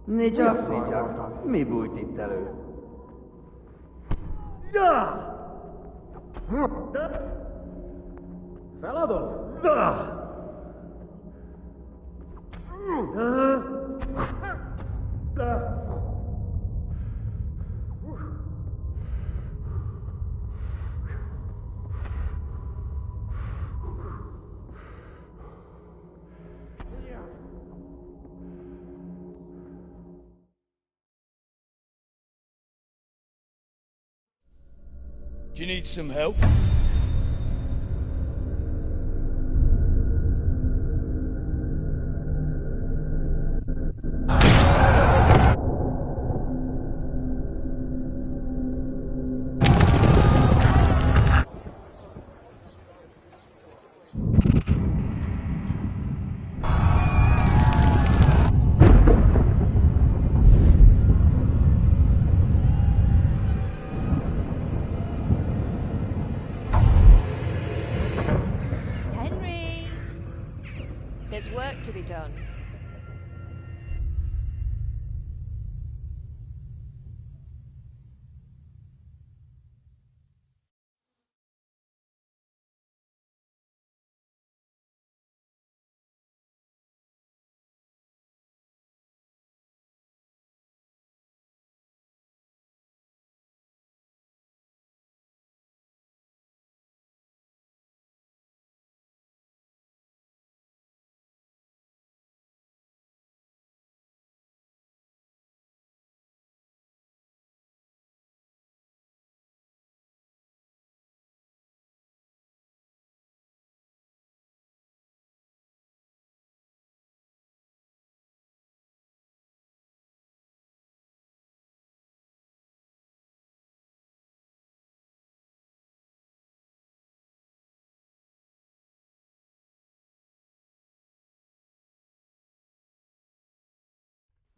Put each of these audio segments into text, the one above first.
Nicsak, mi bújt itt elő? Feladod? Do you need some help? There's work to be done.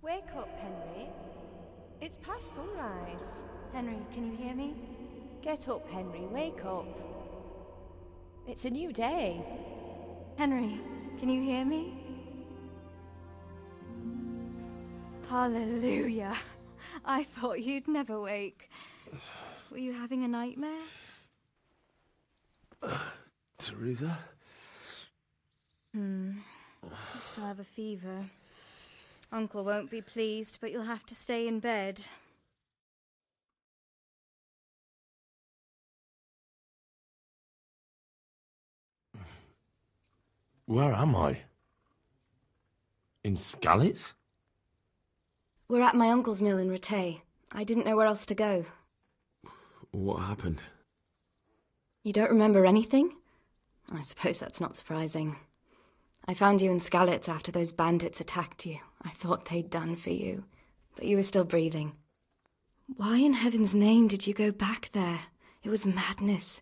Wake up, Henry. It's past sunrise. Henry, can you hear me? Get up, Henry. Wake up. It's a new day. Henry, can you hear me? Hallelujah. I thought you'd never wake. Were you having a nightmare? Teresa? You still have a fever. Uncle won't be pleased, but you'll have to stay in bed. Where am I? In Skalitz? We're at my uncle's mill in Rattay. I didn't know where else to go. What happened? You don't remember anything? I suppose that's not surprising. I found you in Skalitz after those bandits attacked you. I thought they'd done for you, but you were still breathing. Why in heaven's name did you go back there? It was madness.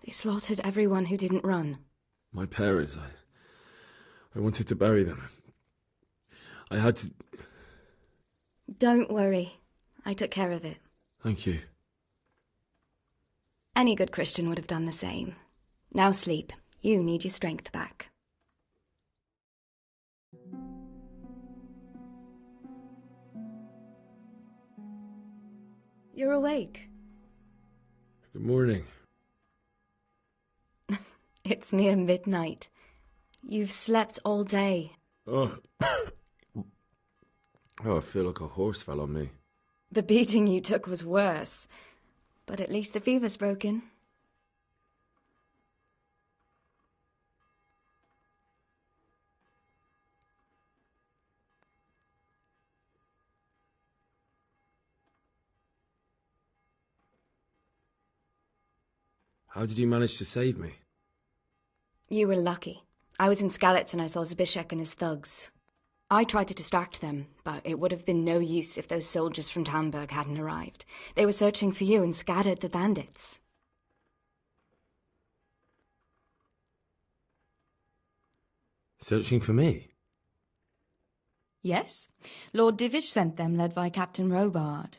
They slaughtered everyone who didn't run. My parents, I wanted to bury them. I had to... Don't worry. I took care of it. Thank you. Any good Christian would have done the same. Now sleep. You need your strength back. You're awake. Good morning. It's near midnight. You've slept all day. Oh. I feel like a horse fell on me. The beating you took was worse, but at least the fever's broken. How did you manage to save me? You were lucky. I was in Skalitz and I saw Zbyszek and his thugs. I tried to distract them, but it would have been no use if those soldiers from Tamburg hadn't arrived. They were searching for you and scattered the bandits. Searching for me? Yes. Lord Divish sent them, led by Captain Robard.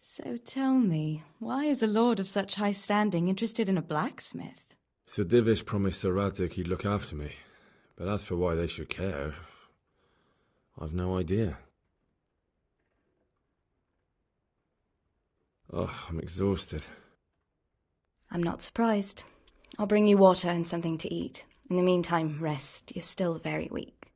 So tell me, why is a lord of such high standing interested in a blacksmith? Sir Divish promised Sir Radek he'd look after me. But as for why they should care, I've no idea. Oh, I'm exhausted. I'm not surprised. I'll bring you water and something to eat. In the meantime, rest. You're still very weak.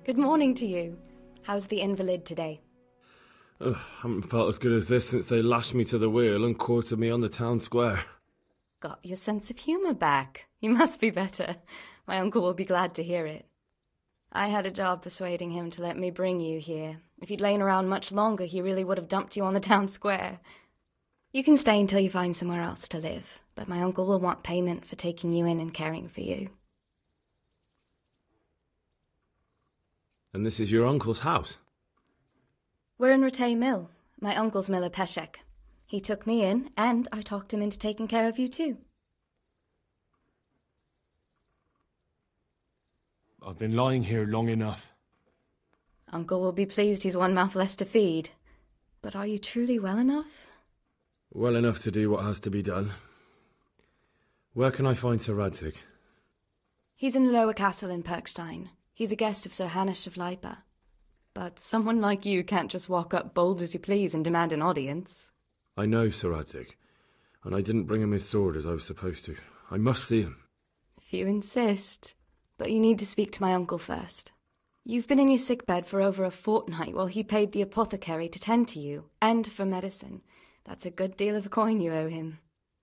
Good morning to you. How's the invalid today? Ugh, haven't felt as good as this since they lashed me to the wheel and quartered me on the town square. Got your sense of humour back. You must be better. My uncle will be glad to hear it. I had a job persuading him to let me bring you here. If you'd lain around much longer, he really would have dumped you on the town square. You can stay until you find somewhere else to live, but my uncle will want payment for taking you in and caring for you. And this is your uncle's house? We're in Rattay Mill. My uncle's miller Peshek. He took me in, and I talked him into taking care of you too. I've been lying here long enough. Uncle will be pleased he's one mouth less to feed. But are you truly well enough? Well enough to do what has to be done. Where can I find Sir Radzig? He's in the lower castle in Perkstein. He's a guest of Sir Hanush of Leipa. But someone like you can't just walk up bold as you please and demand an audience. I know Sir Radzig, and I didn't bring him his sword as I was supposed to. I must see him. If you insist. But you need to speak to my uncle first. You've been in your sickbed for over a fortnight while he paid the apothecary to tend to you, and for medicine. That's a good deal of coin you owe him.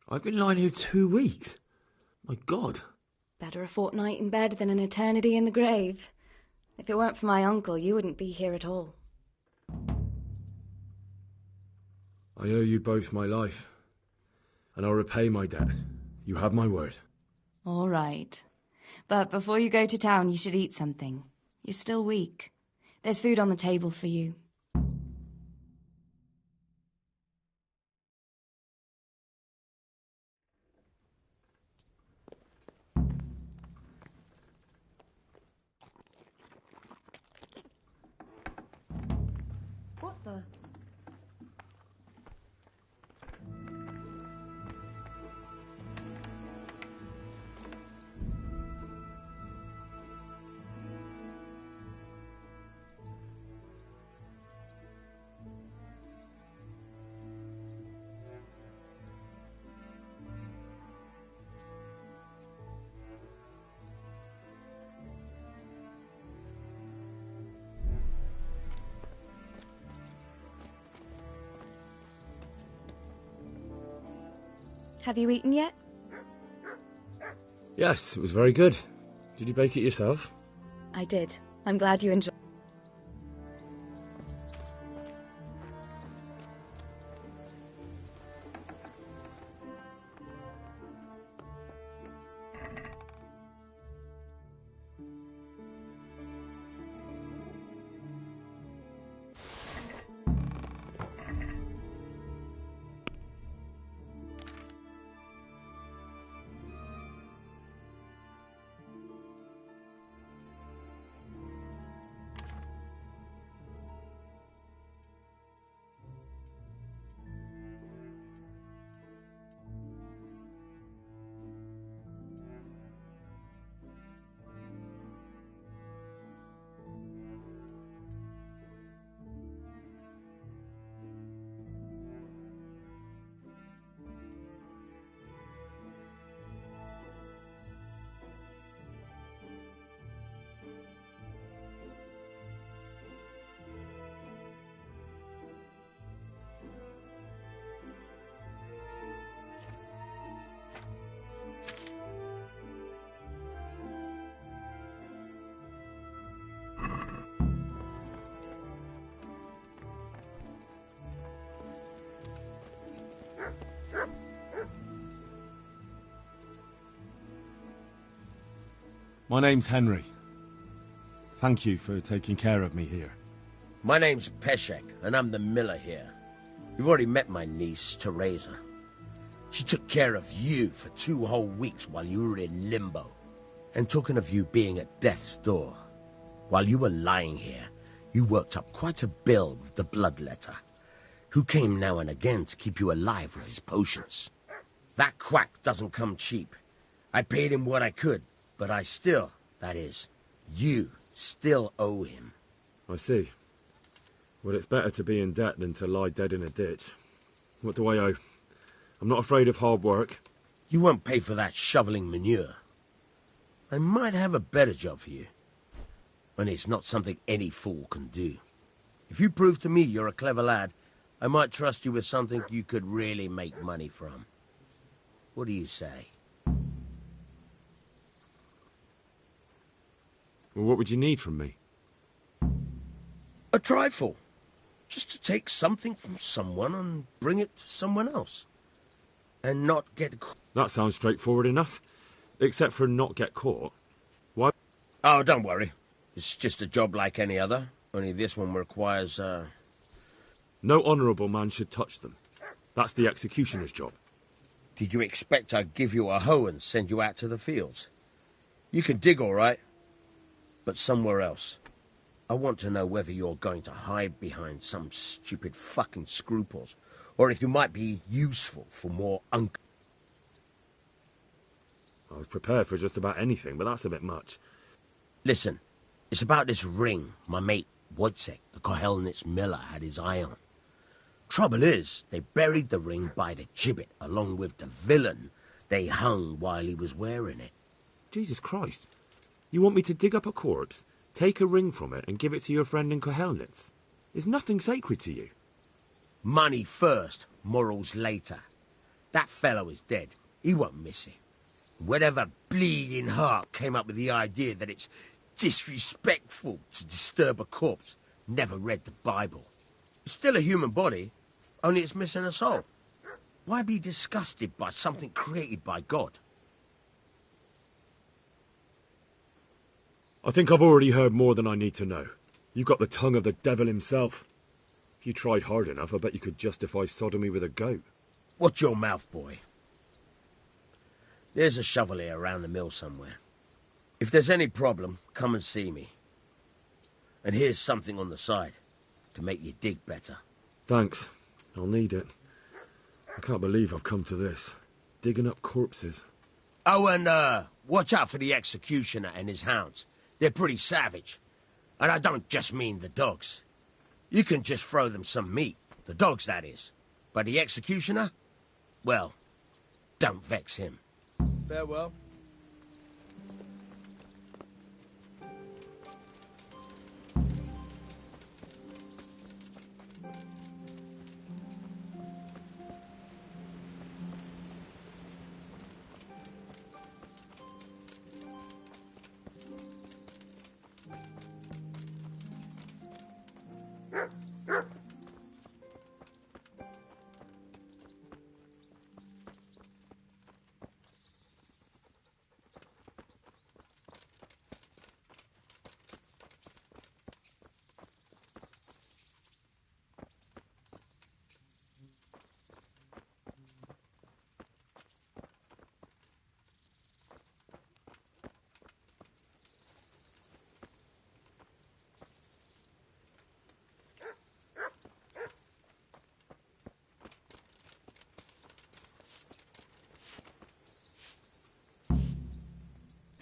I've been lying here 2 weeks. My God. Better a fortnight in bed than an eternity in the grave. If it weren't for my uncle, you wouldn't be here at all. I owe you both my life, and I'll repay my debt. You have my word. All right. But before you go to town, you should eat something. You're still weak. There's food on the table for you. What the? Have you eaten yet? Yes, it was very good. Did you bake it yourself? I did. I'm glad you enjoyed. My name's Henry. Thank you for taking care of me here. My name's Peshek, and I'm the miller here. You've already met my niece, Teresa. She took care of you for 2 whole weeks while you were in limbo. And talking of you being at death's door, while you were lying here, you worked up quite a bill with the bloodletter, who came now and again to keep you alive with his potions. That quack doesn't come cheap. I paid him what I could, but I still, that is, You still owe him. I see. Well, it's better to be in debt than to lie dead in a ditch. What do I owe? I'm not afraid of hard work. You won't pay for that shoveling manure. I might have a better job for you. And it's not something any fool can do. If you prove to me you're a clever lad, I might trust you with something you could really make money from. What do you say? Well, what would you need from me? A trifle. Just to take something from someone and bring it to someone else. And not get caught. That sounds straightforward enough. Except for not get caught. Why? Oh, don't worry. It's just a job like any other. Only this one requires, No honourable man should touch them. That's the executioner's job. Did you expect I'd give you a hoe and send you out to the fields? You can dig all right, but somewhere else. I want to know whether you're going to hide behind some stupid fucking scruples, or if you might be useful for more I was prepared for just about anything, but that's a bit much. Listen, it's about this ring my mate Wojciech, the Kohelnitz miller, had his eye on. Trouble is, they buried the ring by the gibbet, along with the villain they hung while he was wearing it. Jesus Christ. You want me to dig up a corpse, take a ring from it, and give it to your friend in Kohelnitz? Is nothing sacred to you? Money first, morals later. That fellow is dead. He won't miss it. Whatever bleeding heart came up with the idea that it's disrespectful to disturb a corpse never read the Bible. It's still a human body, only it's missing a soul. Why be disgusted by something created by God? I think I've already heard more than I need to know. You've got the tongue of the devil himself. If you tried hard enough, I bet you could justify sodomy with a goat. Watch your mouth, boy. There's a shovel here around the mill somewhere. If there's any problem, come and see me. And here's something on the side to make you dig better. Thanks. I'll need it. I can't believe I've come to this. Digging up corpses. Oh, and watch out for the executioner and his hounds. They're pretty savage. And I don't just mean the dogs. You can just throw them some meat. The dogs, that is. But the executioner? Well, don't vex him. Farewell.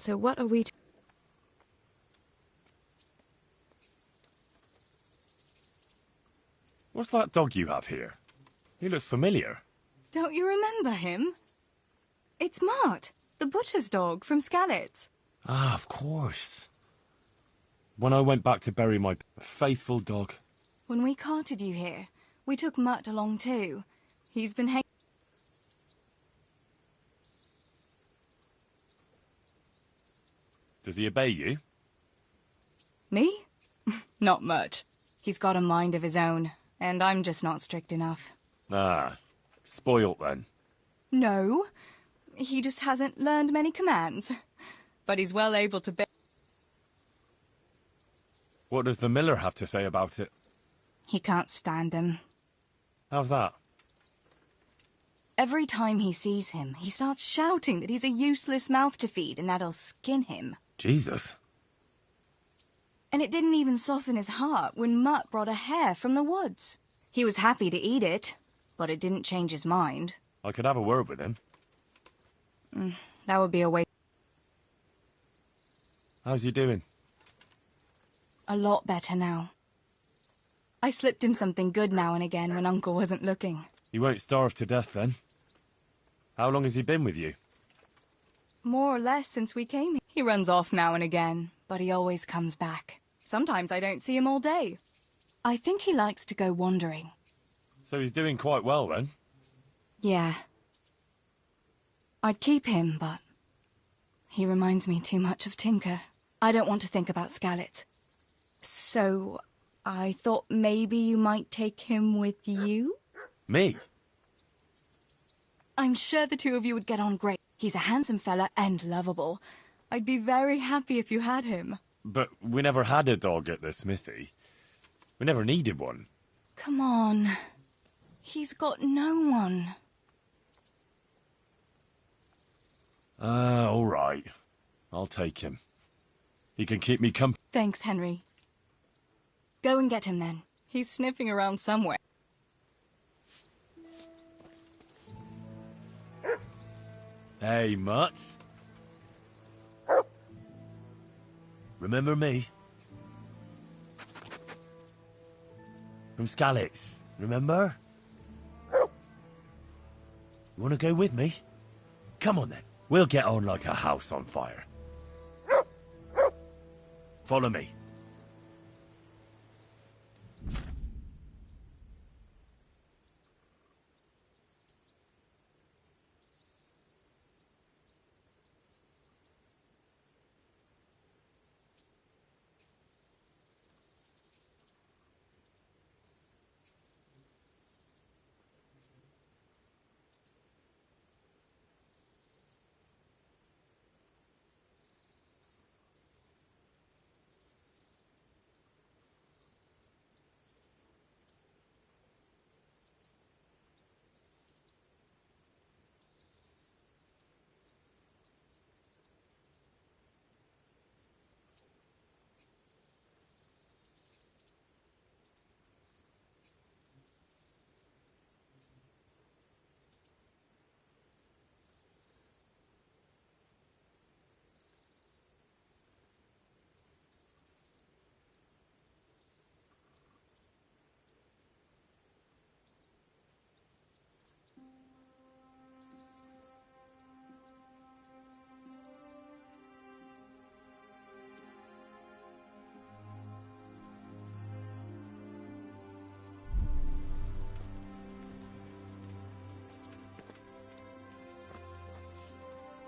So what are we What's that dog you have here? He looks familiar. Don't you remember him? It's Mart, the butcher's dog from Skalitz. Ah, of course. When I went back to bury my faithful dog. When we carted you here, we took Mutt along too. He's been hanging... Does he obey you? Me? Not much. He's got a mind of his own, and I'm just not strict enough. Ah, spoilt then. No, he just hasn't learned many commands. But he's well able to bear... What does the miller have to say about it? He can't stand him. How's that? Every time he sees him, he starts shouting that he's a useless mouth to feed and that'll skin him. Jesus. And it didn't even soften his heart when Mutt brought a hare from the woods. He was happy to eat it, but it didn't change his mind. I could have a word with him. That would be a waste. How's he doing? A lot better now. I slipped him something good now and again when Uncle wasn't looking. He won't starve to death then. How long has he been with you? More or less since we came here. He runs off now and again, but he always comes back. Sometimes I don't see him all day. I think he likes to go wandering. So he's doing quite well then? Yeah. I'd keep him, but he reminds me too much of Tinker. I don't want to think about Scarlet. So I thought maybe you might take him with you? Me? I'm sure the two of you would get on great. He's a handsome fella and lovable. I'd be very happy if you had him. But we never had a dog at the smithy. We never needed one. Come on. He's got no one. All right. I'll take him. He can keep me company. Thanks, Henry. Go and get him then. He's sniffing around somewhere. Hey, Mutt. Remember me? From Skalitz, remember? You want to go with me? Come on then. We'll get on like a house on fire. Follow me.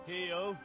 Heel.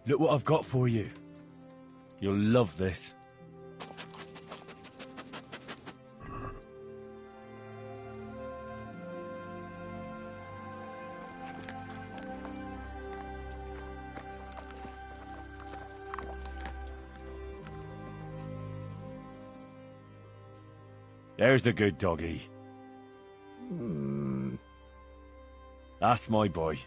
Look what I've got for you. You'll love this. There's the good doggy. That's my boy.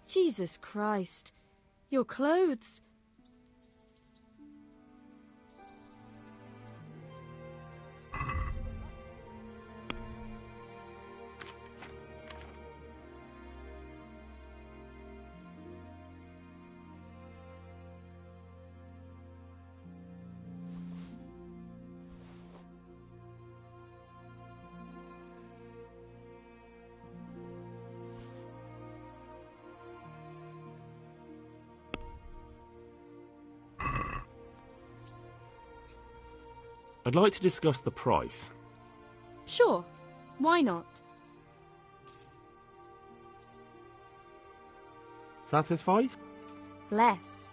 Jesus Christ. Your clothes. I'd like to discuss the price. Sure. Why not? Satisfied? Less.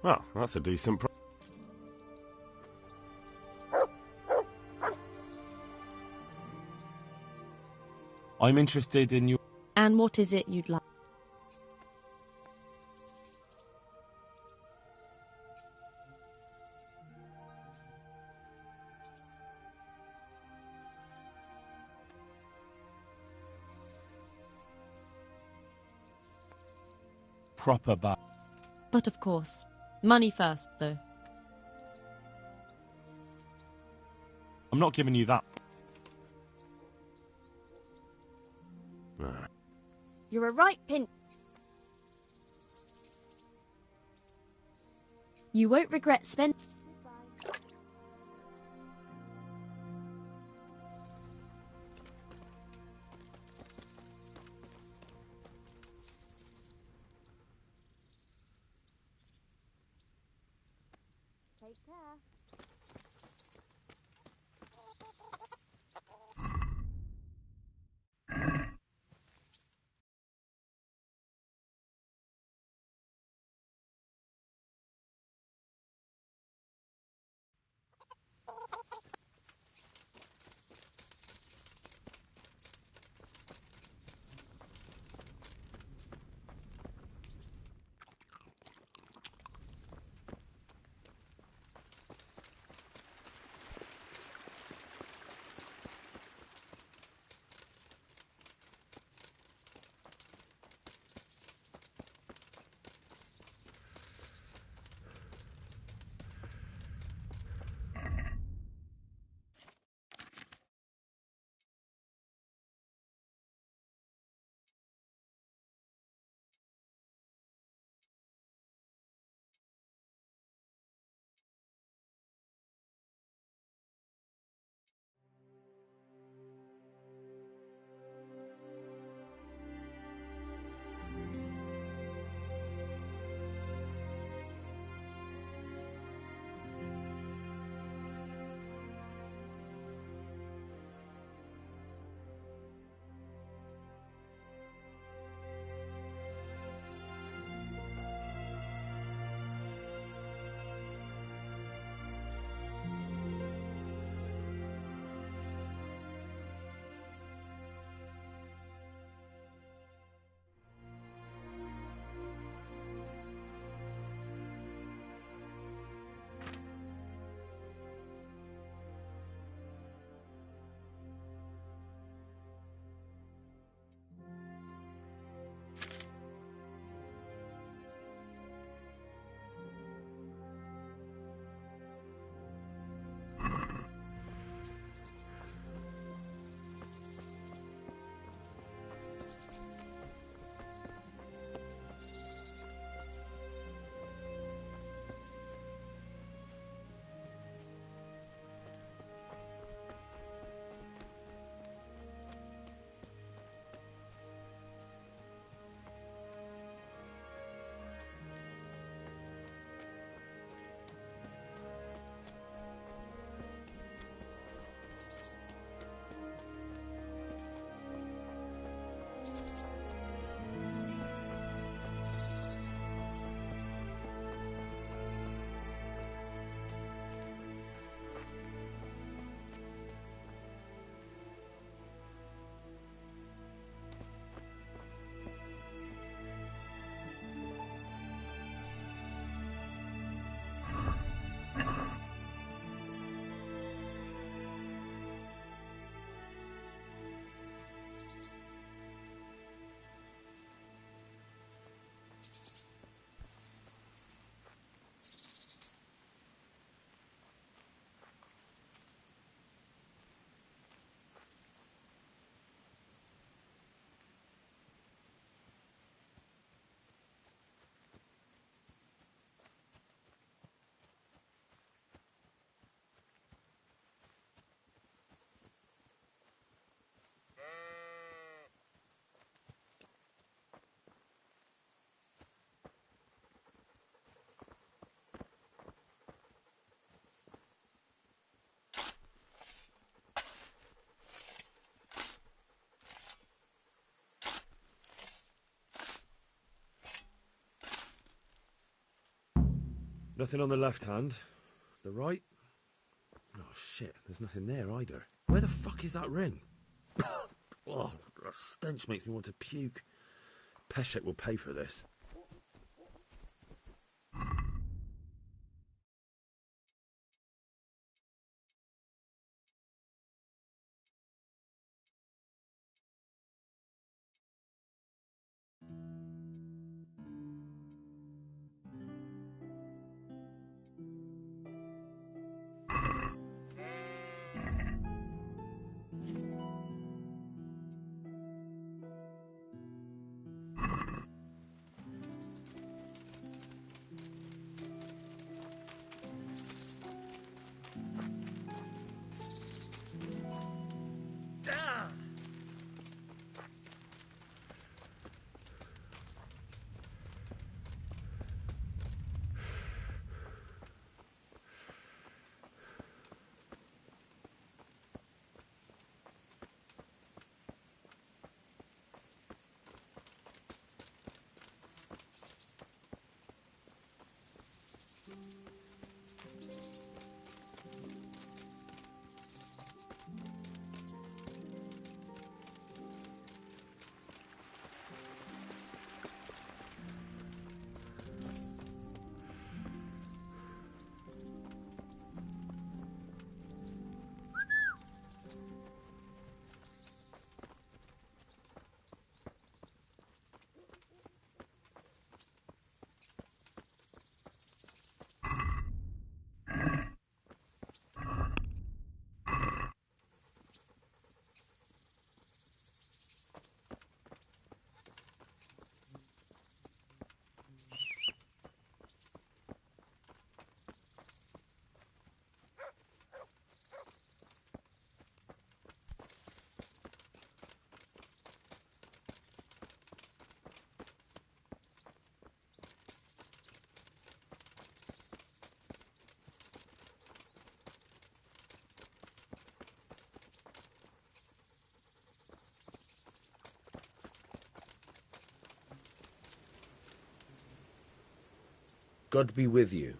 Well, that's a decent price. I'm interested in your... And what is it you'd like? proper bag. But of course, money first, though. I'm not giving you that. You're a right pin. You won't regret spending. Take care. Nothing on the left hand. The right? Oh, shit. There's nothing there either. Where the fuck is that ring? Oh, the stench makes me want to puke. Peshek will pay for this. God be with you.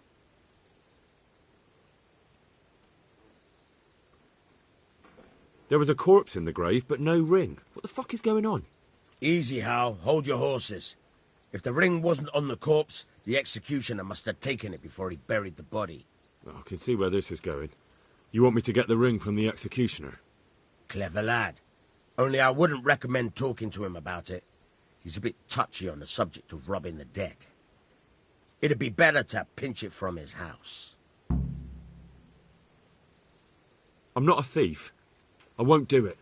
There was a corpse in the grave, but no ring. What the fuck is going on? Easy, Hal. Hold your horses. If the ring wasn't on the corpse, the executioner must have taken it before he buried the body. I can see where this is going. You want me to get the ring from the executioner? Clever lad. Only I wouldn't recommend talking to him about it. He's a bit touchy on the subject of robbing the dead. It'd be better to pinch it from his house. I'm not a thief. I won't do it.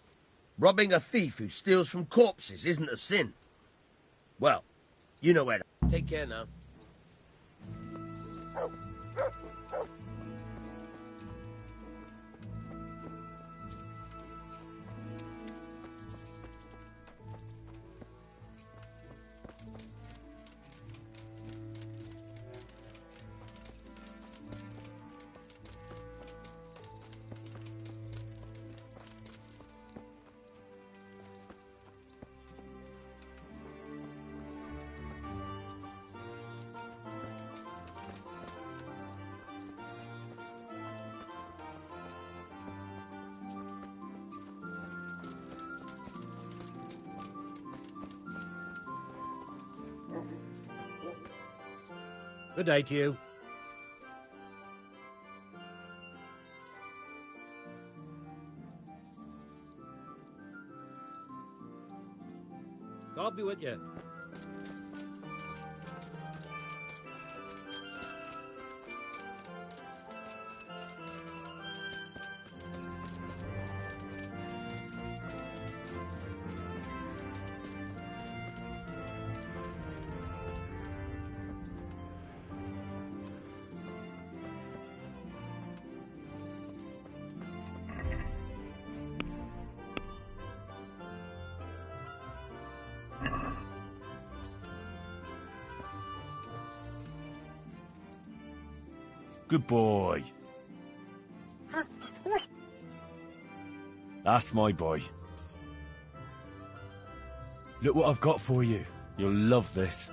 Robbing a thief who steals from corpses isn't a sin. Well, you know where to... Take care now. Good day to you. God be with you. Good boy. That's my boy. Look what I've got for you. You'll love this.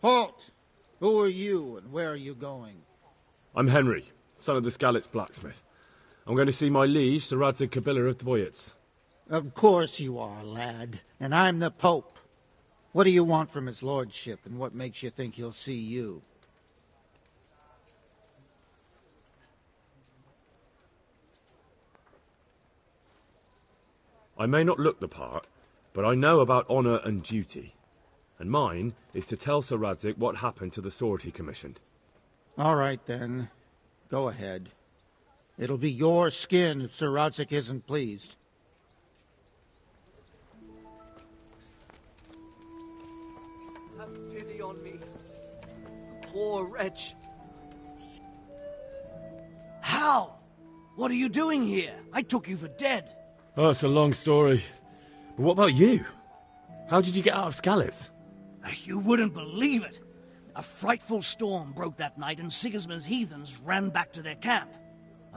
Halt! Who are you, and where are you going? I'm Henry, son of the Skalitz blacksmith. I'm going to see my liege, Sir Radzig Kabiller of Dvoyets. Of course you are, lad. And I'm the Pope. What do you want from his lordship, and what makes you think he'll see you? I may not look the part, but I know about honour and duty. And mine is to tell Sir Radzig what happened to the sword he commissioned. All right, then. Go ahead. It'll be your skin if Sir Radzig isn't pleased. Have pity on me. Poor wretch. Hal! What are you doing here? I took you for dead. Oh, it's a long story. But what about you? How did you get out of Skalitz? You wouldn't believe it. A frightful storm broke that night and Sigismund's heathens ran back to their camp.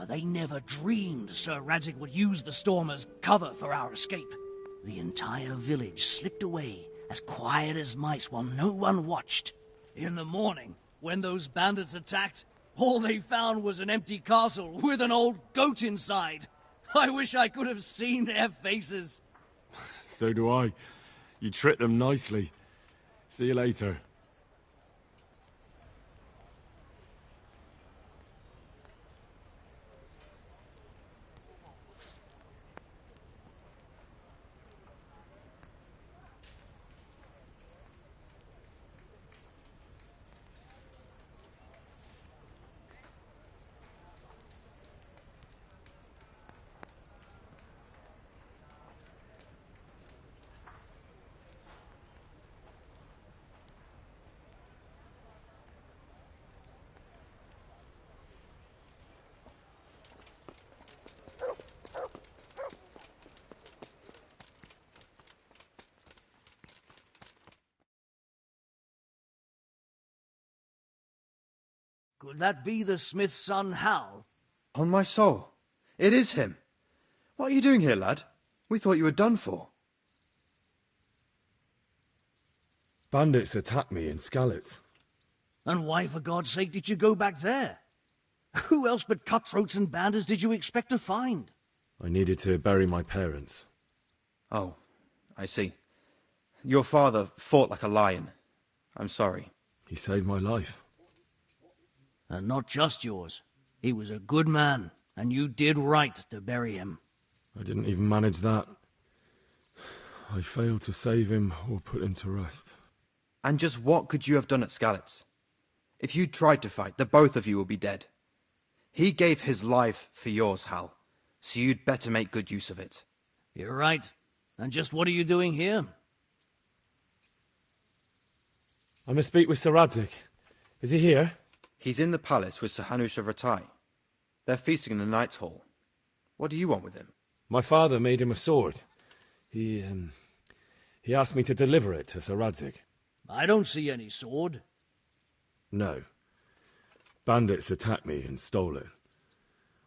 They never dreamed Sir Radzig would use the storm as cover for our escape. The entire village slipped away as quiet as mice while no one watched. In the morning, when those bandits attacked, all they found was an empty castle with an old goat inside. I wish I could have seen their faces. So do I. You tricked them nicely. See you later. Could that be the smith's son, Hal? On my soul, it is him. What are you doing here, lad? We thought you were done for. Bandits attacked me in Skalitz. And why, for God's sake, did you go back there? Who else but cutthroats and bandits did you expect to find? I needed to bury my parents. Oh, I see. Your father fought like a lion. I'm sorry. He saved my life. And not just yours. He was a good man, and you did right to bury him. I didn't even manage that. I failed to save him or put him to rest. And just what could you have done at Skalitz? If you tried to fight, the both of you will be dead. He gave his life for yours, Hal, so you'd better make good use of it. You're right. And just what are you doing here? I must speak with Sir Radzig. Is he here? He's in the palace with Sir Hanush of Rattay. They're feasting in the Knight's Hall. What do you want with him? My father made him a sword. He asked me to deliver it to Sir Radzig. I don't see any sword. No. Bandits attacked me and stole it.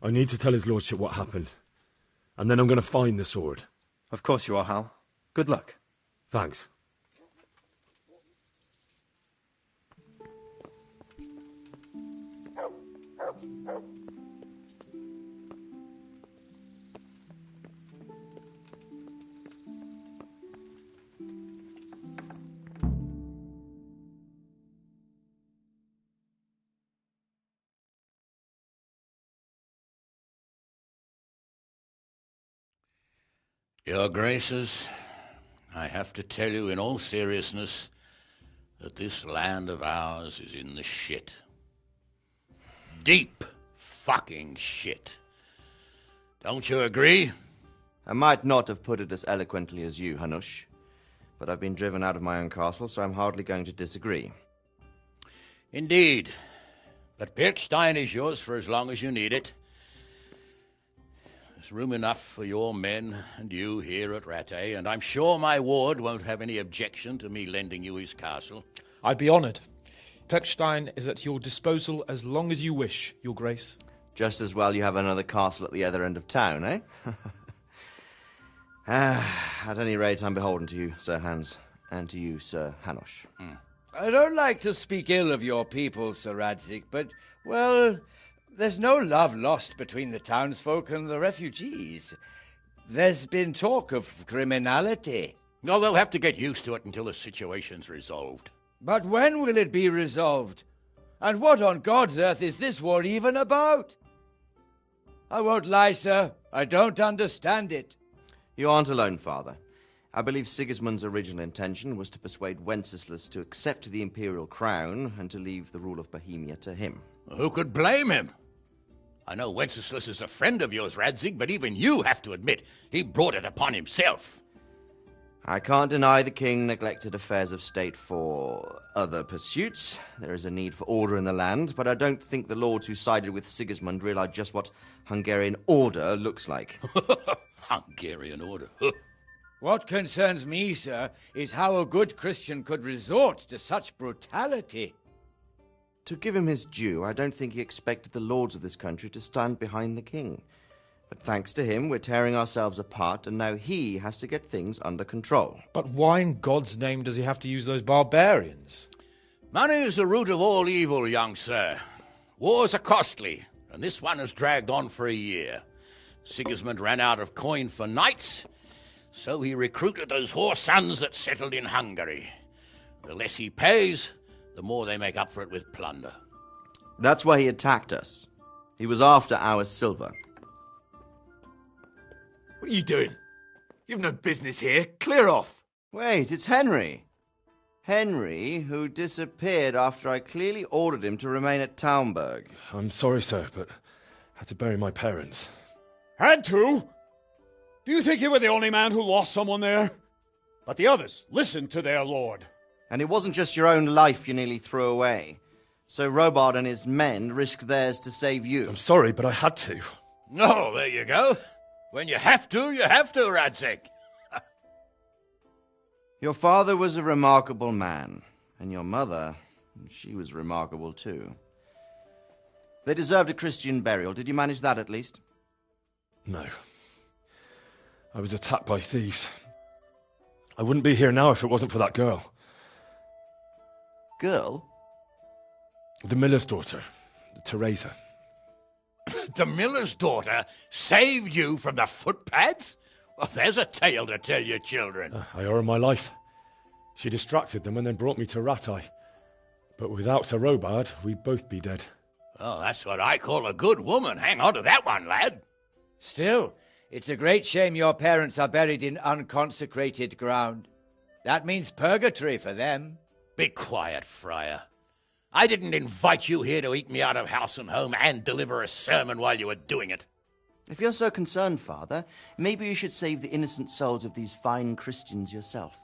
I need to tell his lordship what happened. And then I'm going to find the sword. Of course you are, Hal. Good luck. Thanks. Your Graces, I have to tell you in all seriousness that this land of ours is in the shit. Deep fucking shit. Don't you agree? I might not have put it as eloquently as you, Hanush, but I've been driven out of my own castle, so I'm hardly going to disagree. Indeed. But Pirkstein is yours for as long as you need it. There's room enough for your men and you here at Rattay, and I'm sure my ward won't have any objection to me lending you his castle. I'd be honoured. Pirkstein is at your disposal as long as you wish, Your Grace. Just as well you have another castle at the other end of town, eh? At any rate, I'm beholden to you, Sir Hans, and to you, Sir Hanush. I don't like to speak ill of your people, Sir Radzig, but, well, there's no love lost between the townsfolk and the refugees. There's been talk of criminality. No, they'll have to get used to it until the situation's resolved. But when will it be resolved? And what on God's earth is this war even about? I won't lie, sir. I don't understand it. You aren't alone, Father. I believe Sigismund's original intention was to persuade Wenceslas to accept the imperial crown and to leave the rule of Bohemia to him. Who could blame him? I know Wenceslas is a friend of yours, Radzig, but even you have to admit he brought it upon himself. I can't deny the king neglected affairs of state for other pursuits. There is a need for order in the land, but I don't think the lords who sided with Sigismund realized just what Hungarian order looks like. Hungarian order? What concerns me, sir, is how a good Christian could resort to such brutality. To give him his due, I don't think he expected the lords of this country to stand behind the king. But thanks to him, we're tearing ourselves apart, and now he has to get things under control. But why in God's name does he have to use those barbarians? Money is the root of all evil, young sir. Wars are costly, and this one has dragged on for a year. Sigismund ran out of coin for knights, so he recruited those whore sons that settled in Hungary. The less he pays, the more they make up for it with plunder. That's why he attacked us. He was after our silver. What are you doing? You've no business here. Clear off. Wait, it's Henry. Henry, who disappeared after I clearly ordered him to remain at Taumberg. I'm sorry, sir, but I had to bury my parents. Had to? Do you think you were the only man who lost someone there? But the others listened to their lord. And it wasn't just your own life you nearly threw away. So Robard and his men risked theirs to save you. I'm sorry, but I had to. Oh, there you go. When you have to, Radzig. Your father was a remarkable man, and your mother, she was remarkable too. They deserved a Christian burial. Did you manage that at least? No. I was attacked by thieves. I wouldn't be here now if it wasn't for that girl. Girl? The miller's daughter, Teresa. The miller's daughter saved you from the footpads? Well, there's a tale to tell your children. I owe her my life. She distracted them and then brought me to Rattay. But without Sir Robard, we'd both be dead. Oh, that's what I call a good woman. Hang on to that one, lad. Still, it's a great shame your parents are buried in unconsecrated ground. That means purgatory for them. Be quiet, friar. I didn't invite you here to eat me out of house and home and deliver a sermon while you were doing it. If you're so concerned, Father, maybe you should save the innocent souls of these fine Christians yourself.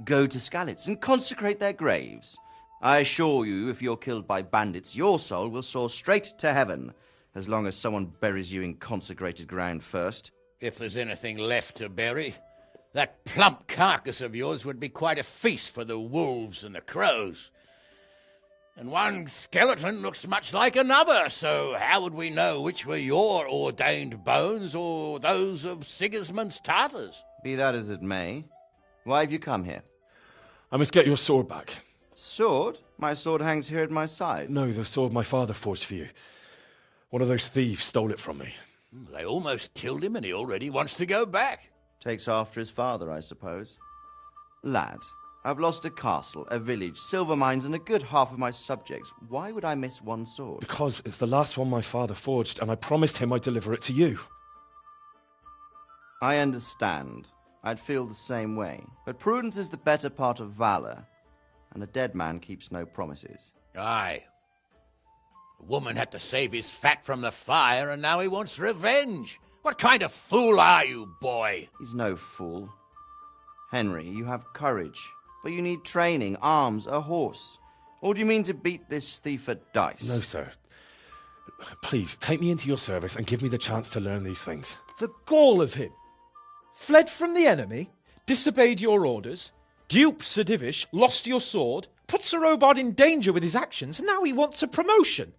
Go to Skalitz and consecrate their graves. I assure you, if you're killed by bandits, your soul will soar straight to heaven, as long as someone buries you in consecrated ground first. If there's anything left to bury, that plump carcass of yours would be quite a feast for the wolves and the crows. And one skeleton looks much like another, so how would we know which were your ordained bones or those of Sigismund's Tartars? Be that as it may, why have you come here? I must get your sword back. Sword? My sword hangs here at my side. No, the sword my father forged for you. One of those thieves stole it from me. They almost killed him and he already wants to go back. Takes after his father, I suppose. Lad, I've lost a castle, a village, silver mines, and a good half of my subjects. Why would I miss one sword? Because it's the last one my father forged, and I promised him I'd deliver it to you. I understand. I'd feel the same way. But prudence is the better part of valor, and a dead man keeps no promises. Aye. The woman had to save his fat from the fire, and now he wants revenge. What kind of fool are you, boy? He's no fool. Henry, you have courage. But you need training, arms, a horse. Or do you mean to beat this thief at dice? No, sir. Please, take me into your service and give me the chance to learn these things. The gall of him. Fled from the enemy, disobeyed your orders, duped Sir Divish, lost your sword, put Sir Robard in danger with his actions, and now he wants a promotion.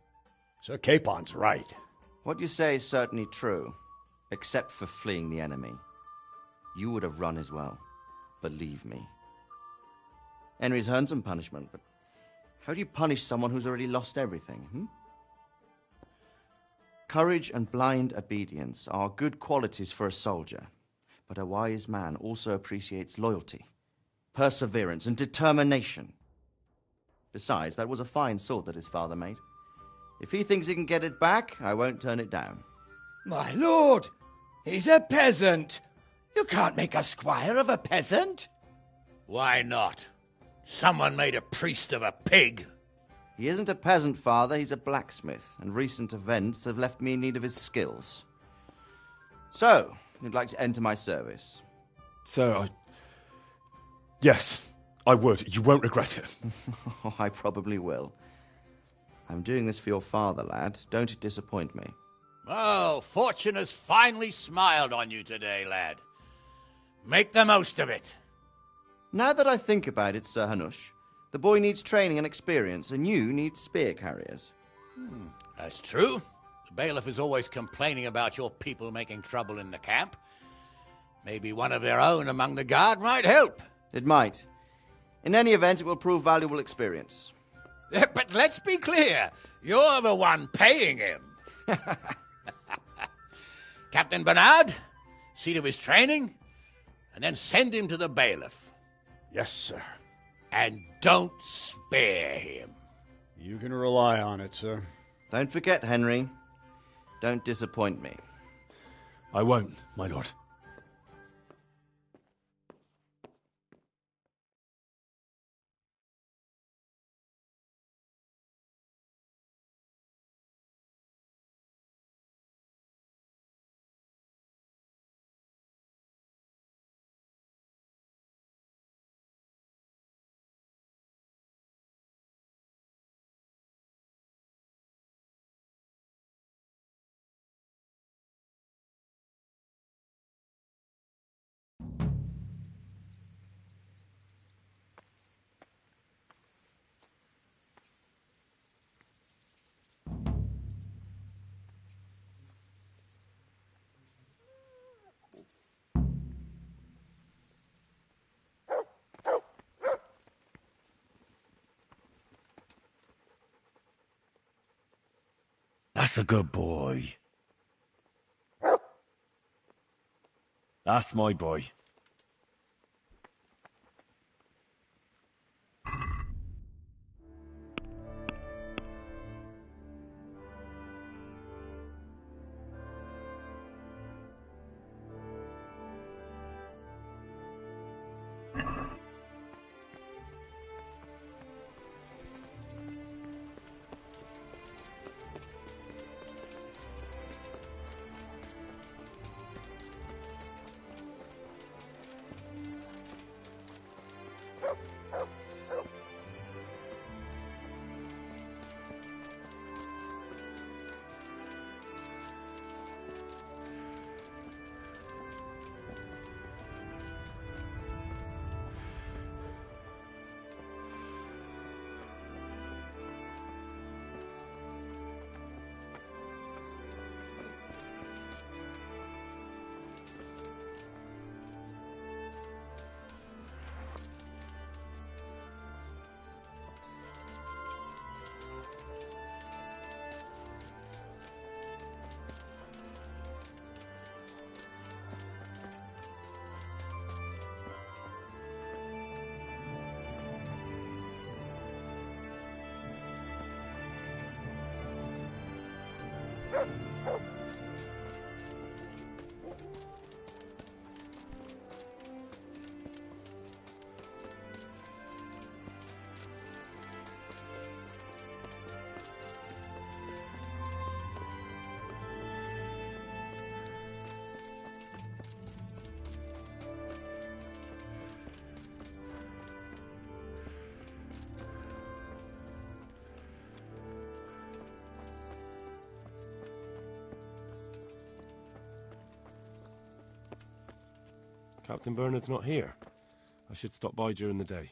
Sir Capon's right. What you say is certainly true, except for fleeing the enemy. You would have run as well. Believe me. Henry's earned some punishment, but How do you punish someone who's already lost everything, hmm? Courage and blind obedience are good qualities for a soldier, but a wise man also appreciates loyalty, perseverance, and determination. Besides, that was a fine sword that his father made. If he thinks he can get it back, I won't turn it down. My lord, he's a peasant. You can't make a squire of a peasant. Why not? Someone made a priest of a pig. He isn't a peasant, father. He's a blacksmith, and recent events have left me in need of his skills. So, you'd like to enter my service? Sir, Yes, I would. You won't regret it. Oh, I probably will. I'm doing this for your father, lad. Don't disappoint me. Oh, fortune has finally smiled on you today, lad. Make the most of it. Now that I think about it, Sir Hanush, the boy needs training and experience, and you need spear carriers. That's true. The bailiff is always complaining about your people making trouble in the camp. Maybe one of their own among the guard might help. It might. In any event, it will prove valuable experience. But let's be clear. You're the one paying him. Captain Bernard, see to his training, and then send him to the bailiff. Yes, sir. And don't spare him. You can rely on it, sir. Don't forget, Henry. Don't disappoint me. I won't, my lord. That's a good boy. That's my boy. Captain Bernard's not here. I should stop by during the day.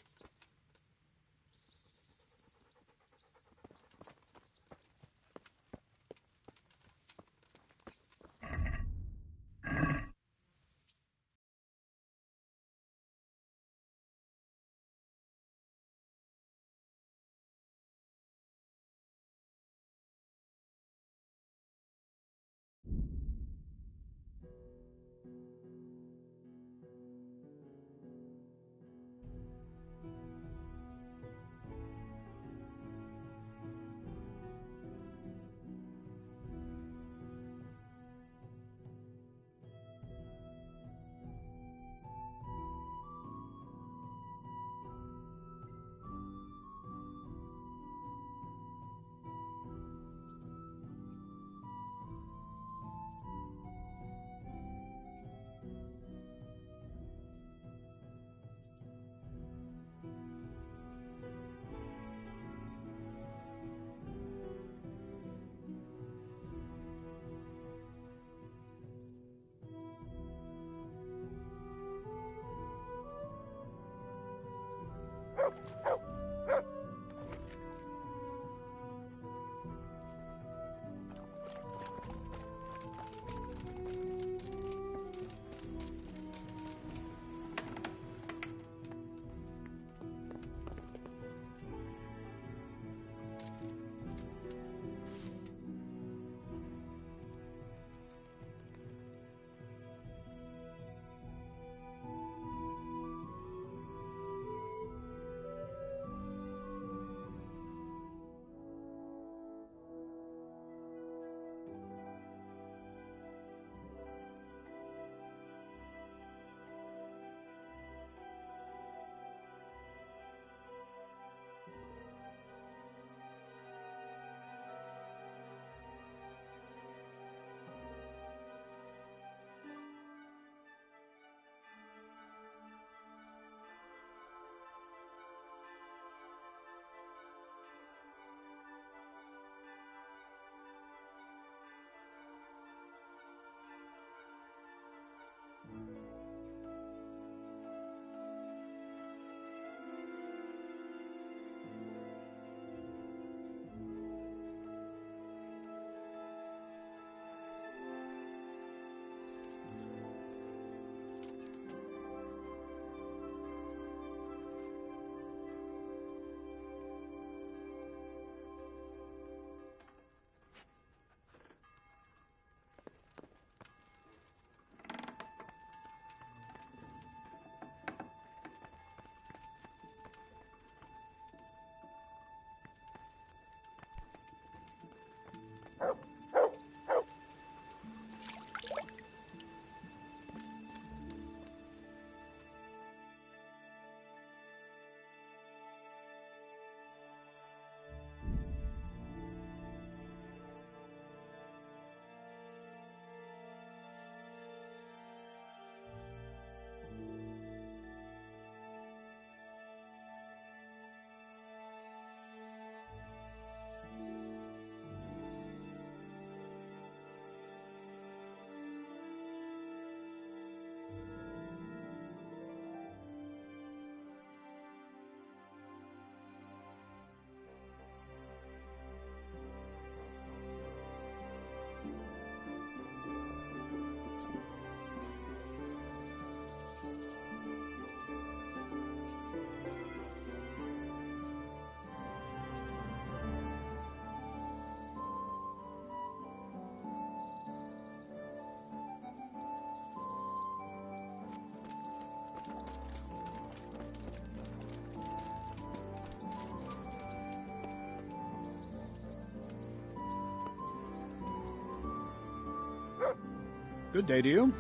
Good day to you.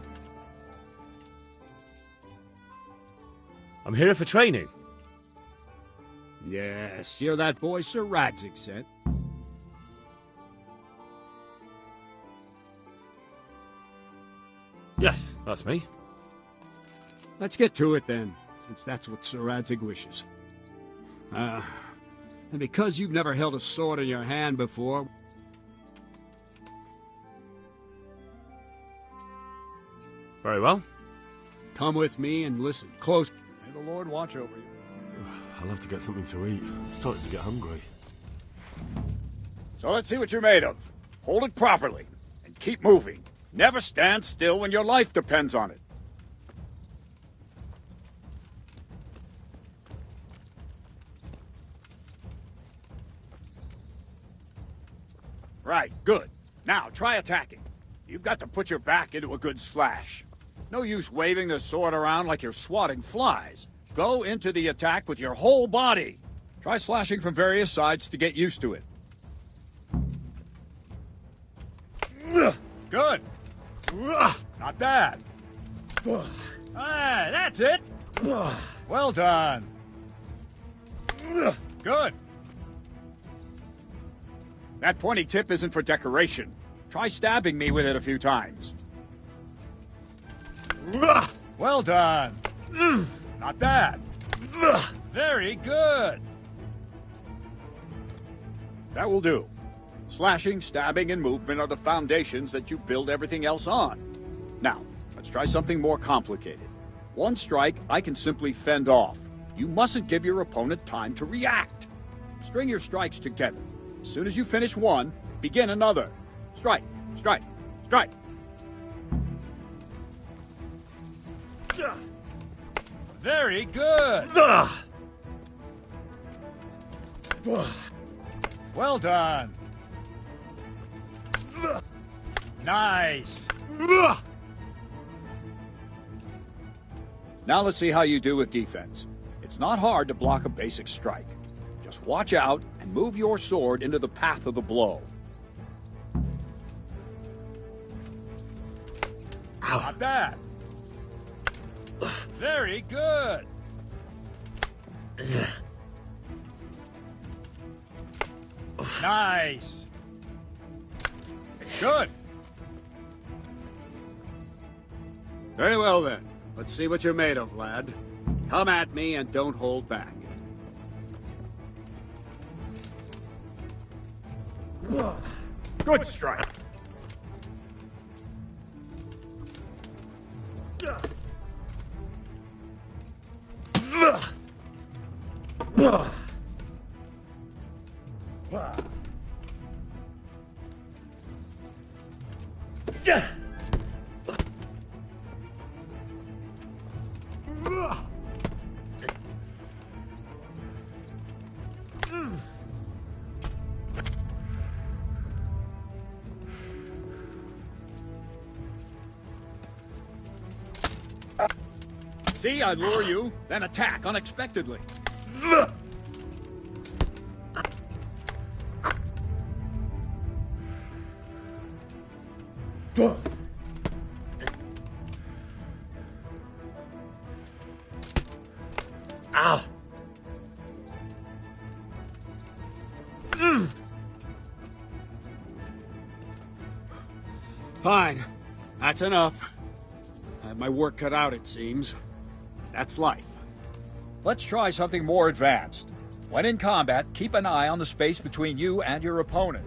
I'm here for training. Yes, you're that boy Sir Radzig sent. Yes, that's me. Let's get to it then, since that's what Sir Radzig wishes. And because you've never held a sword in your hand before... Very well. Come with me and listen close. May the Lord watch over you. I'll have to get something to eat. I'm starting to get hungry. So let's see what you're made of. Hold it properly, and keep moving. Never stand still when your life depends on it. Right, good. Now, try attacking. You've got to put your back into a good slash. No use waving the sword around like you're swatting flies. Go into the attack with your whole body. Try slashing from various sides to get used to it. Good. Not bad. Ah, that's it. Well done. Good. That pointy tip isn't for decoration. Try stabbing me with it a few times. Well done. Not bad. Very good. That will do. Slashing, stabbing, and movement are the foundations that you build everything else on. Now, let's try something more complicated. One strike, I can simply fend off. You mustn't give your opponent time to react. String your strikes together. As soon as you finish one, begin another. Strike, strike, strike. Very good. Well done. Nice. Now let's see how you do with defense. It's not hard to block a basic strike. Just watch out and move your sword into the path of the blow. Not bad. Very good. Nice. Good. Very well then. Let's see what you're made of, lad. Come at me and don't hold back. Good strike. See, I lure you, then attack unexpectedly. Ow! Fine. That's enough. I have my work cut out, it seems. That's life. Let's try something more advanced. When in combat, keep an eye on the space between you and your opponent.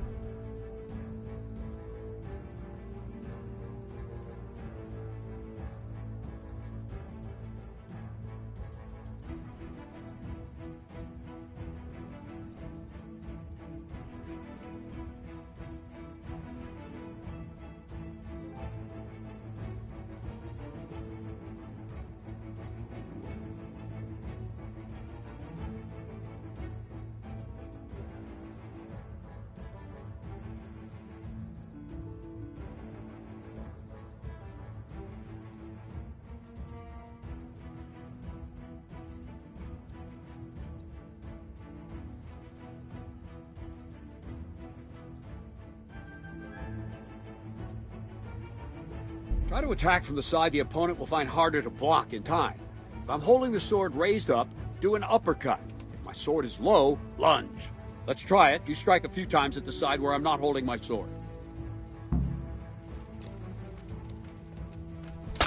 Try to attack from the side the opponent will find harder to block in time. If I'm holding the sword raised up, do an uppercut. If my sword is low, lunge. Let's try it. You strike a few times at the side where I'm not holding my sword.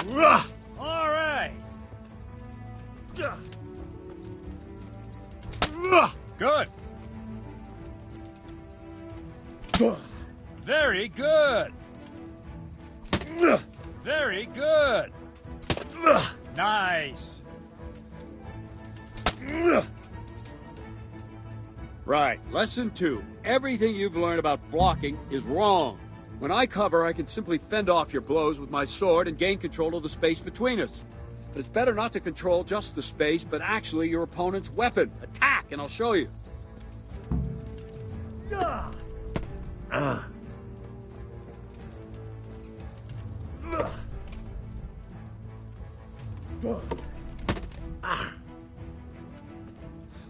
All right. Good. Very good. Very good. Nice. Right. Lesson 2. Everything you've learned about blocking is wrong. When I cover, I can simply fend off your blows with my sword and gain control of the space between us. But it's better not to control just the space, but actually your opponent's weapon. Attack, and I'll show you.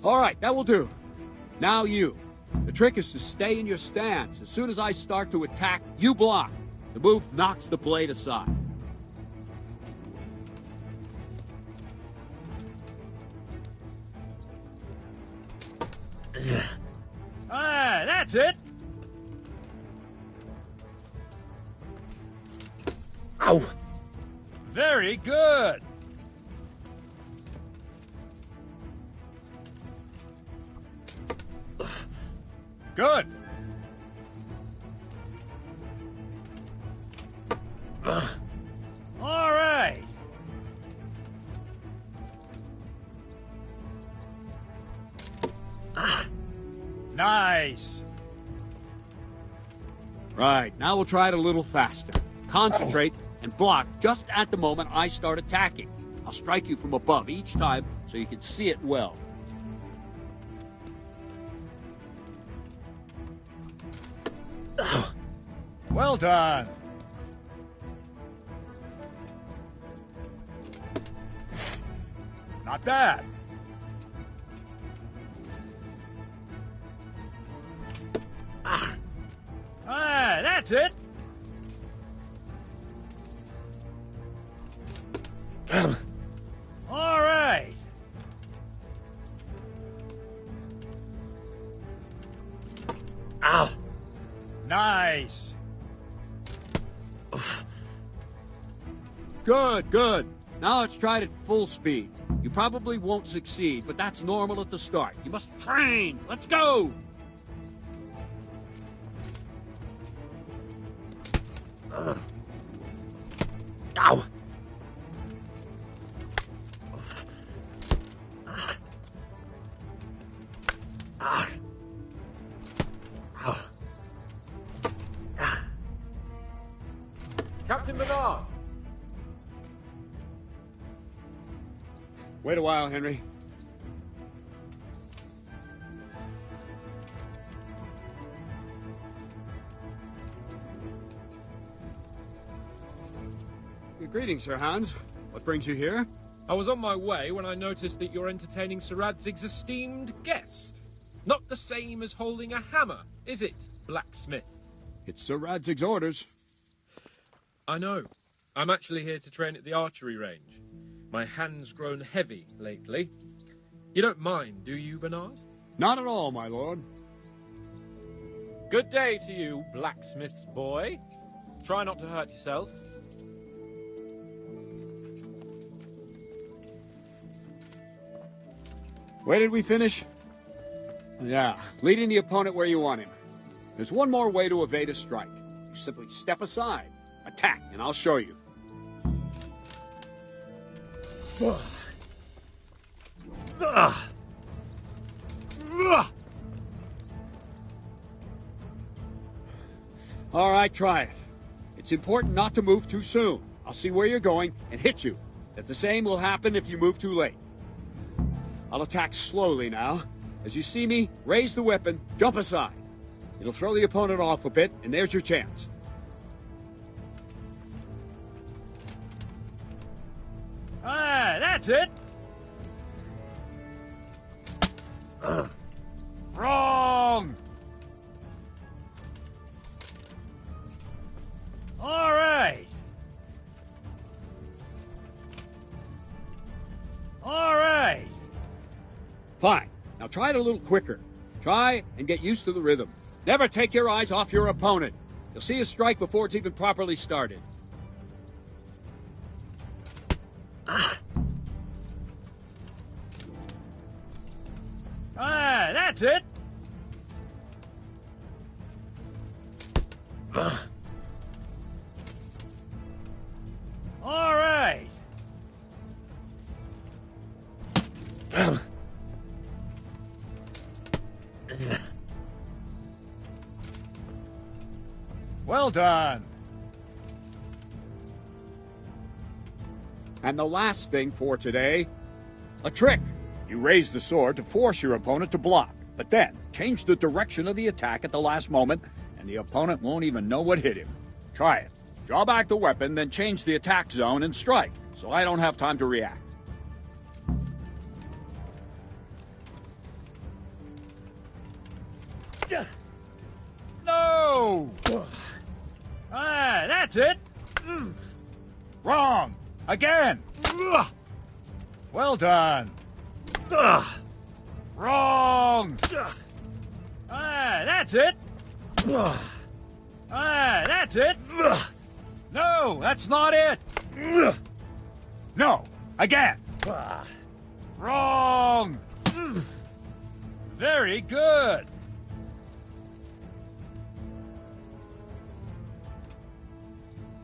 All right, that will do. Now you. The trick is to stay in your stance. As soon as I start to attack, you block. The move knocks the blade aside. Ah, that's it. Ow! Very good. Good. All right. Nice. Right, now we'll try it a little faster. Concentrate and block just at the moment I start attacking. I'll strike you from above each time so you can see it well. Well done. Not bad. Ah, that's it. All right. Ow! Nice. Good, good. Now let's try it at full speed. You probably won't succeed, but that's normal at the start. You must train. Let's go! Ow! Captain Bernard! Wait a while, Henry. Greetings, Sir Hans. What brings you here? I was on my way when I noticed that you're entertaining Sir Radzig's esteemed guest. Not the same as holding a hammer, is it, blacksmith? It's Sir Radzig's orders. I know. I'm actually here to train at the archery range. My hand's grown heavy lately. You don't mind, do you, Bernard? Not at all, my lord. Good day to you, blacksmith's boy. Try not to hurt yourself. Where did we finish? Yeah, leading the opponent where you want him. There's one more way to evade a strike. You simply step aside, attack, and I'll show you. All right, try it. It's important not to move too soon. I'll see where you're going and hit you. That the same will happen if you move too late. I'll attack slowly now. As you see me, raise the weapon, jump aside. It'll throw the opponent off a bit, and there's your chance. Ah, that's it. Wrong. All right. Fine. Now try it a little quicker. Try and get used to the rhythm. Never take your eyes off your opponent. You'll see his strike before it's even properly started. That's it. All right. Well done. And the last thing for today, a trick. You raise the sword to force your opponent to block, but then change the direction of the attack at the last moment, and the opponent won't even know what hit him. Try it. Draw back the weapon, then change the attack zone and strike, so I don't have time to react. No! That's it! Wrong! Again! Well done! Wrong! That's it! That's it! No, that's not it! No, again! Wrong! Very good!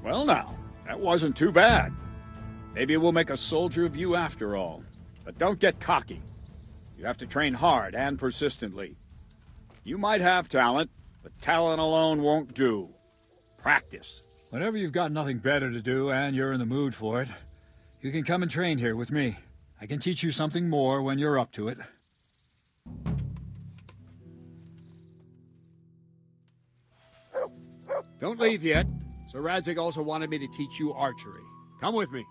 Well now, that wasn't too bad. Maybe we'll make a soldier of you after all. But don't get cocky. You have to train hard and persistently. You might have talent, but talent alone won't do. Practice. Whenever you've got nothing better to do and you're in the mood for it, you can come and train here with me. I can teach you something more when you're up to it. Don't leave yet. Sir Radzig also wanted me to teach you archery. Come with me.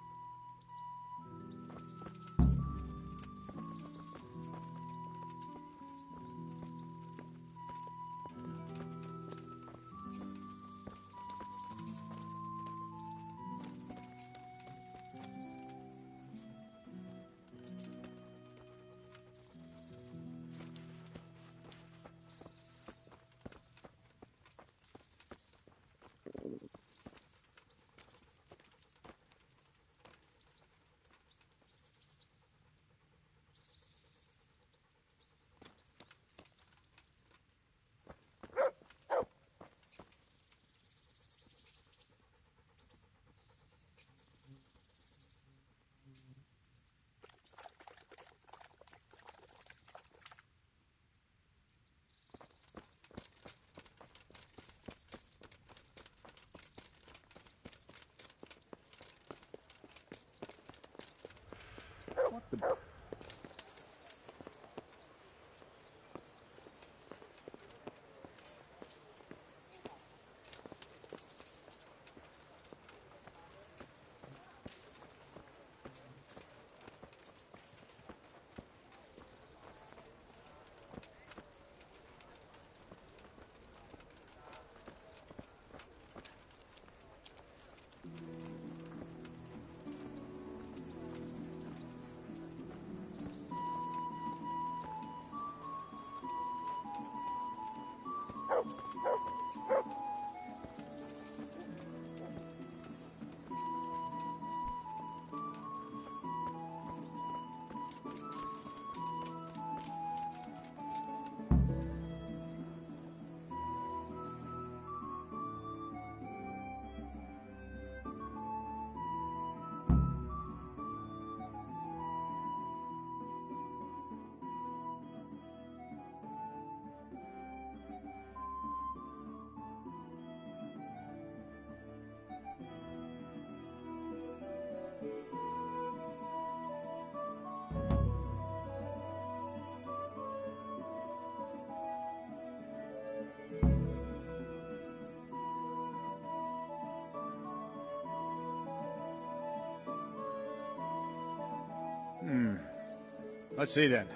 Let's see then.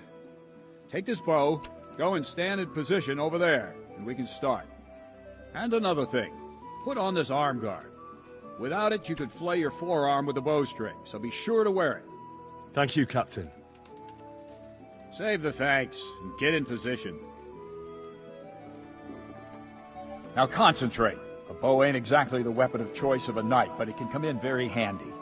Take this bow, go and stand in position over there, and we can start. And another thing, put on this arm guard. Without it, you could flay your forearm with a bowstring, so be sure to wear it. Thank you, Captain. Save the thanks and get in position. Now concentrate. A bow ain't exactly the weapon of choice of a knight, but it can come in very handy.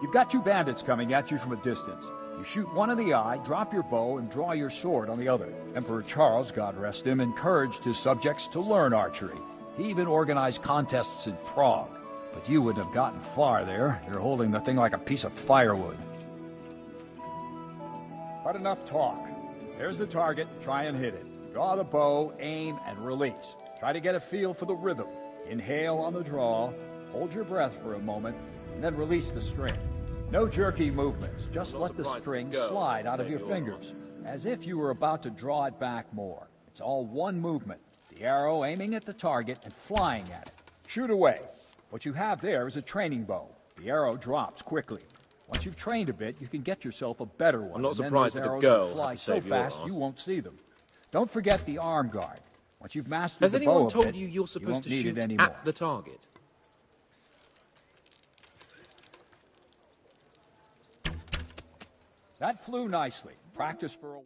You've got two bandits coming at you from a distance. You shoot one in the eye, drop your bow, and draw your sword on the other. Emperor Charles, God rest him, encouraged his subjects to learn archery. He even organized contests in Prague. But you wouldn't have gotten far there. You're holding the thing like a piece of firewood. But enough talk. There's the target. Try and hit it. Draw the bow, aim, and release. Try to get a feel for the rhythm. Inhale on the draw, hold your breath for a moment, and then release the string. No jerky movements. Just let the string slide out of your fingers, as if you were about to draw it back more. It's all one movement. The arrow aiming at the target and flying at it. Shoot away. What you have there is a training bow. The arrow drops quickly. Once you've trained a bit, you can get yourself a better one. I'm not and then surprised those that a arrows girl will fly had to so save your fast arse. you won't see them. Don't forget the arm guard. Once you've mastered Has the anyone bow a told bit, you you're supposed won't to need shoot it anymore. at the target? That flew nicely. Practice for a while.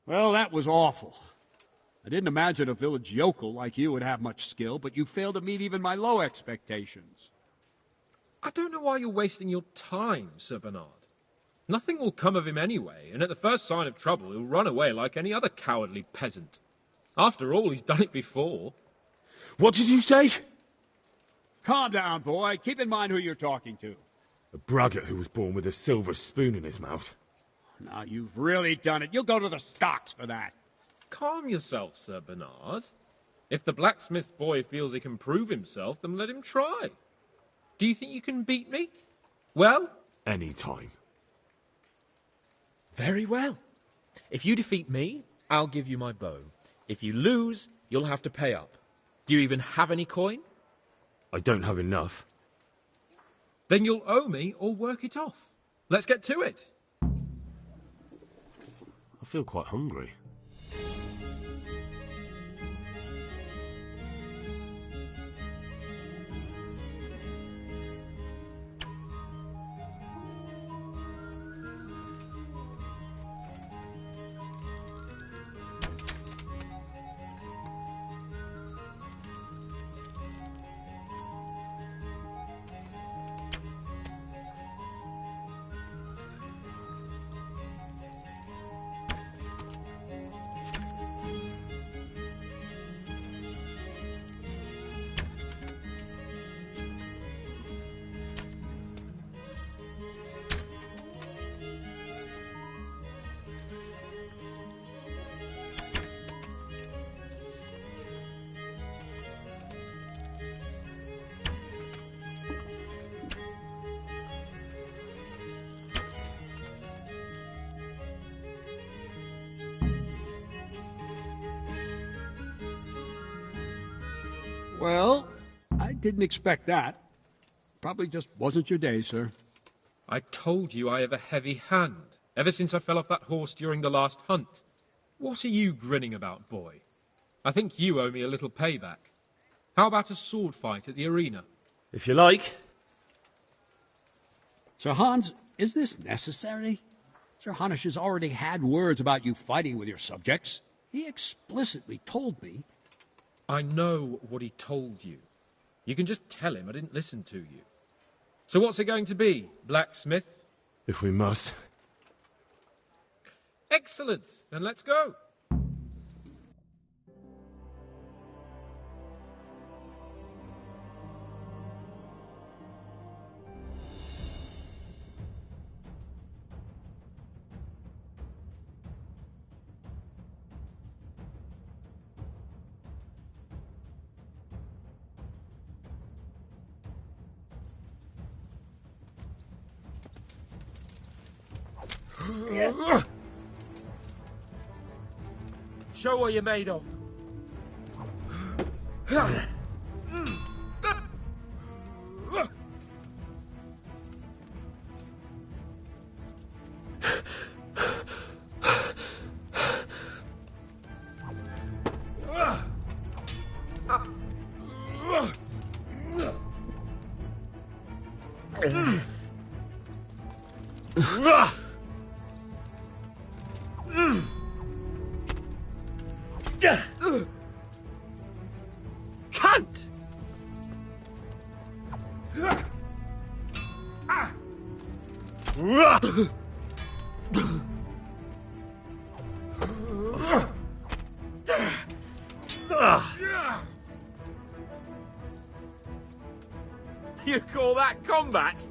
Well, that was awful. I didn't imagine a village yokel like you would have much skill, but you failed to meet even my low expectations. I don't know why you're wasting your time, Sir Bernard. Nothing will come of him anyway, and at the first sign of trouble he'll run away like any other cowardly peasant. After all, he's done it before. What did you say? Calm down, boy. Keep in mind who you're talking to. A braggart who was born with a silver spoon in his mouth. Now, you've really done it. You'll go to the stocks for that. Calm yourself, Sir Bernard. If the blacksmith's boy feels he can prove himself, then let him try. Do you think you can beat me? Well? Any time. Very well. If you defeat me, I'll give you my bow. If you lose, you'll have to pay up. Do you even have any coin? I don't have enough. Then you'll owe me or work it off. Let's get to it. I feel quite hungry. Well, I didn't expect that. Probably just wasn't your day, sir. I told you I have a heavy hand, ever since I fell off that horse during the last hunt. What are you grinning about, boy? I think you owe me a little payback. How about a sword fight at the arena? If you like. Sir Hans, is this necessary? Sir Hanush has already had words about you fighting with your subjects. He explicitly told me. I know what he told you. You can just tell him I didn't listen to you. So what's it going to be, blacksmith? If we must. Excellent. Then let's go. Show what you're made of. Cunt! You call that combat?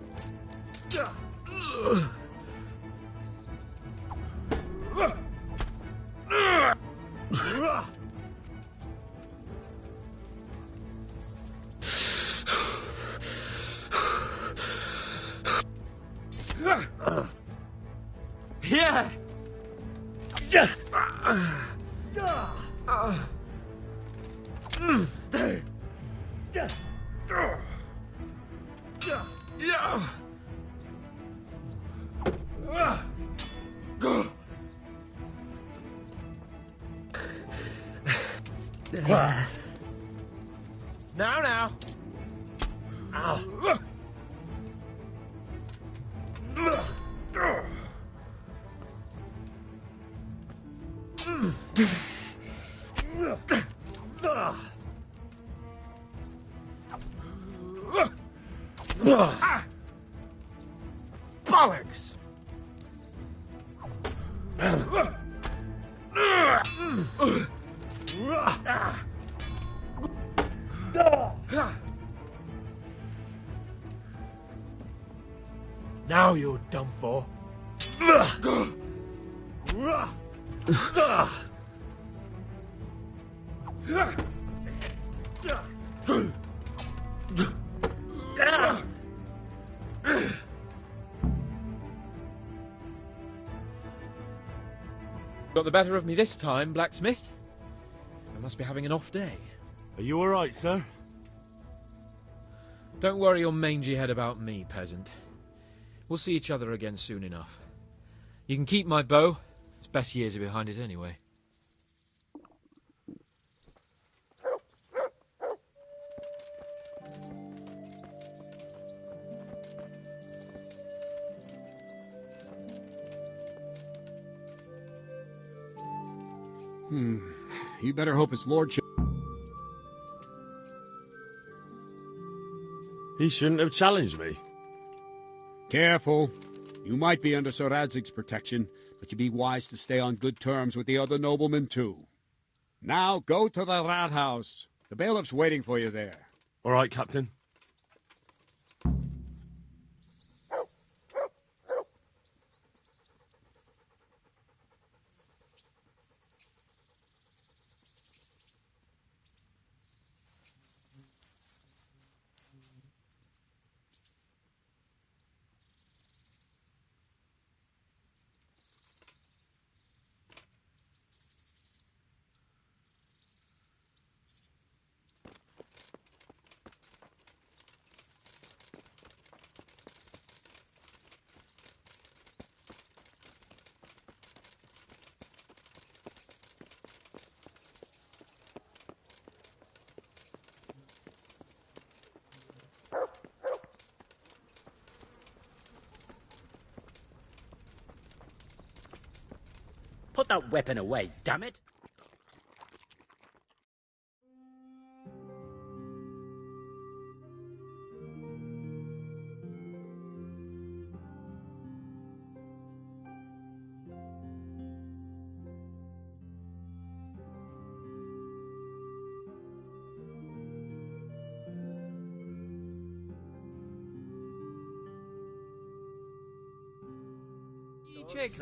Yeah. Now. Ow. Bollocks! Now you're done for. Got the better of me this time, blacksmith. I must be having an off day. Are you all right, sir? Don't worry your mangy head about me, peasant. We'll see each other again soon enough. You can keep my bow. Its best years are behind it anyway. You better hope his lordship... He shouldn't have challenged me. Careful. You might be under Sir Radzig's protection, but you'd be wise to stay on good terms with the other noblemen, too. Now, go to the rat house. The bailiff's waiting for you there. All right, Captain. Put that weapon away, damn it!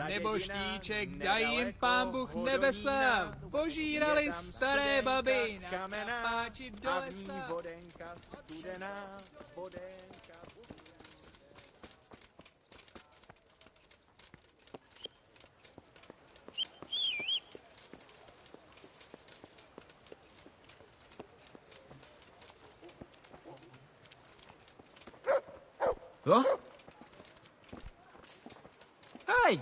Neboštíček dají jim pán Bůh nebesa, požírali staré baby, páči do lesa. Huh? Hey!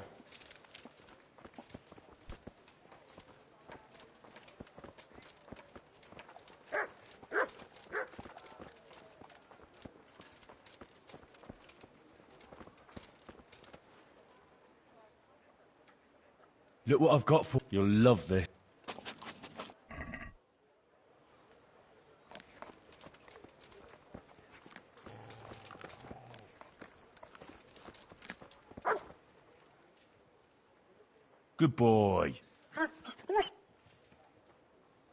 Look what I've got for... You'll love this. Good boy.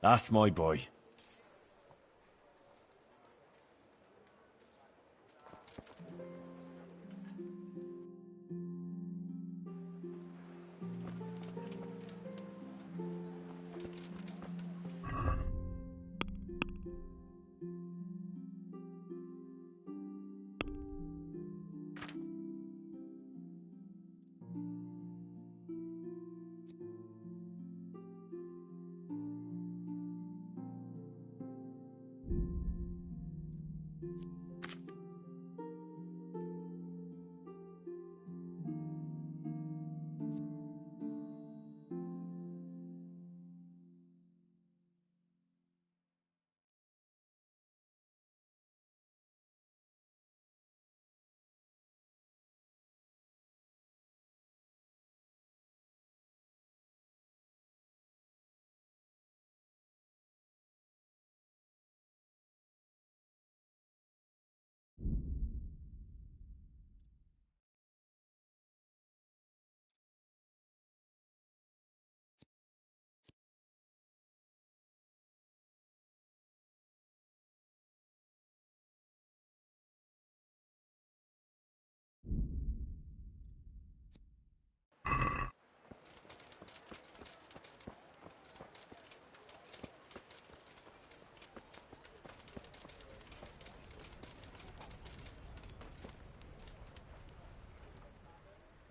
That's my boy.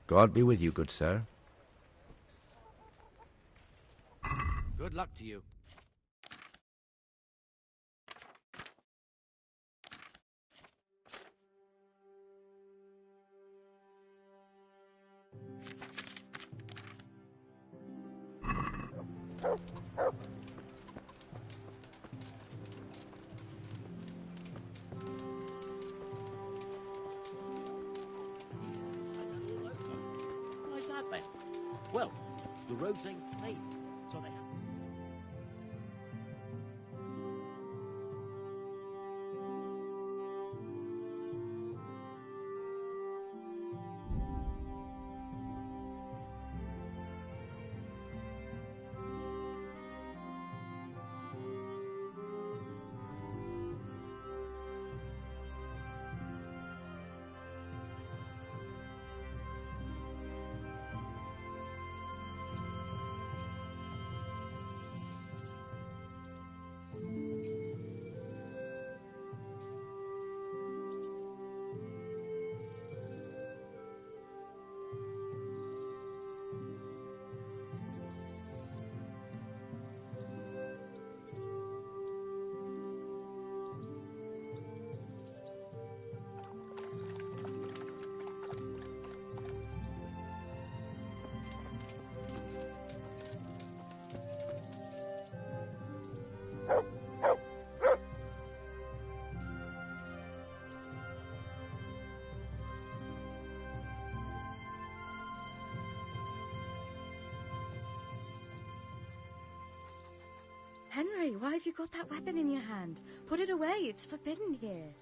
God be with you, good sir. Good luck to you. Why's that then? Well, the roads ain't safe, so they have... Henry, why have you got that weapon in your hand? Put it away, it's forbidden here.